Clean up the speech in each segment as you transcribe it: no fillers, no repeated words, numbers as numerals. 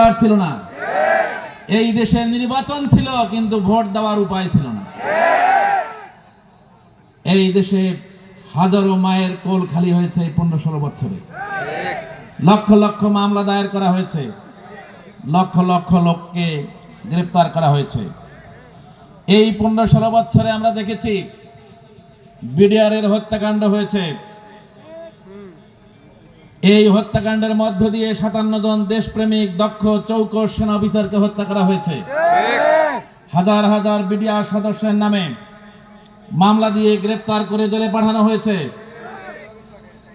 অধিকার ছিল না, এই দেশে নির্বাচন ছিল কিন্তু ভোট দেওয়ার উপায় ছিল না। এই দেশে হাজারো মায়ের কোল খালি হয়েছে এই 15-16 বছরে। লক্ষ লক্ষ মামলা দায়ের করা হয়েছে, লক্ষ লক্ষ লোককে গ্রেফতার করা হয়েছে। এই 15-16 বছরে আমরা দেখেছি বিডিআরের হত্যাকাণ্ড হয়েছে। এই হত্যাকাণ্ডের মধ্য দিয়ে 57 জন দেশপ্রেমিক দক্ষ চৌকস সেনা অফিসারকে হত্যা করা হয়েছে। হাজার হাজার বিডিআর সদস্যের নামে মামলা দিয়ে গ্রেফতার করে জেলে পাঠানো হয়েছে।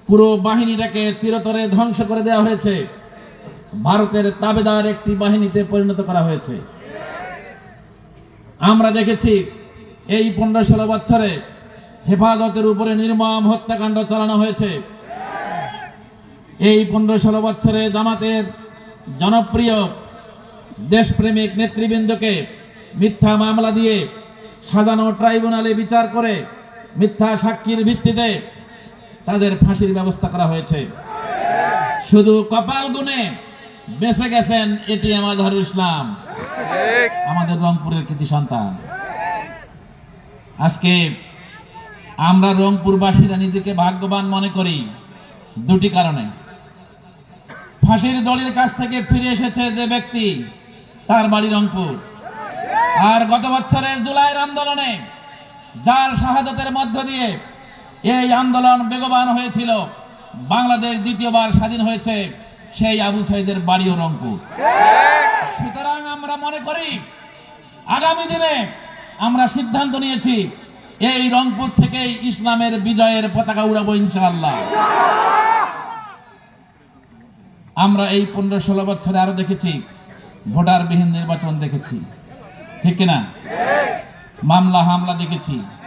পুরো বাহিনীটাকে চিরতরে ধ্বংস করে দেওয়া হয়েছে, ভারতের তাবেদার একটি বাহিনীতে পরিণত করা হয়েছে। আমরা দেখেছি এই 15-16 বছরে হেফাজতের উপরে নির্মম হত্যাকাণ্ড চালানো হয়েছে। এই 15-16 বছরে জামাতের জনপ্রিয় দেশপ্রেমিক নেতৃবৃন্দকে মিথ্যা মামলা দিয়ে সাজানো ট্রাইব্যুনালে বিচার করে মিথ্যা সাক্ষীর ভিত্তিতে তাদের ফাঁসির ব্যবস্থা করা হয়েছে। শুধু কপাল গুণে বেঁচে গেছেন এটিএম আজহারুল ইসলাম, আমাদের রংপুরের কৃতি সন্তান। আজকে আমরা রংপুরবাসীরা নিজেকে ভাগ্যবান মনে করি দুটি কারণে। ফাঁসির দড়ির কাছ থেকে ফিরে এসেছে যে ব্যক্তি, তার বাড়ি রংপুর। আর গত বছরের জুলাইয়ের আন্দোলনে যার শাহাদাতের মধ্য দিয়ে এই আন্দোলন বেগবান হয়েছিল, বাংলাদেশ দ্বিতীয়বার স্বাধীন হয়েছে, সেই আবু সাইদের বাড়িও রংপুর। সুতরাং আমরা মনে করি আগামী দিনে আমরা সিদ্ধান্ত নিয়েছি এই রংপুর থেকেই ইসলামের বিজয়ের পতাকা উড়াবো ইনশাআল্লাহ। আমরা এই 15-16 বছরে আরো দেখেছি ভোটারবিহীন নির্বাচন দেখেছি, ঠিক কিনা? মামলা হামলা দেখেছি।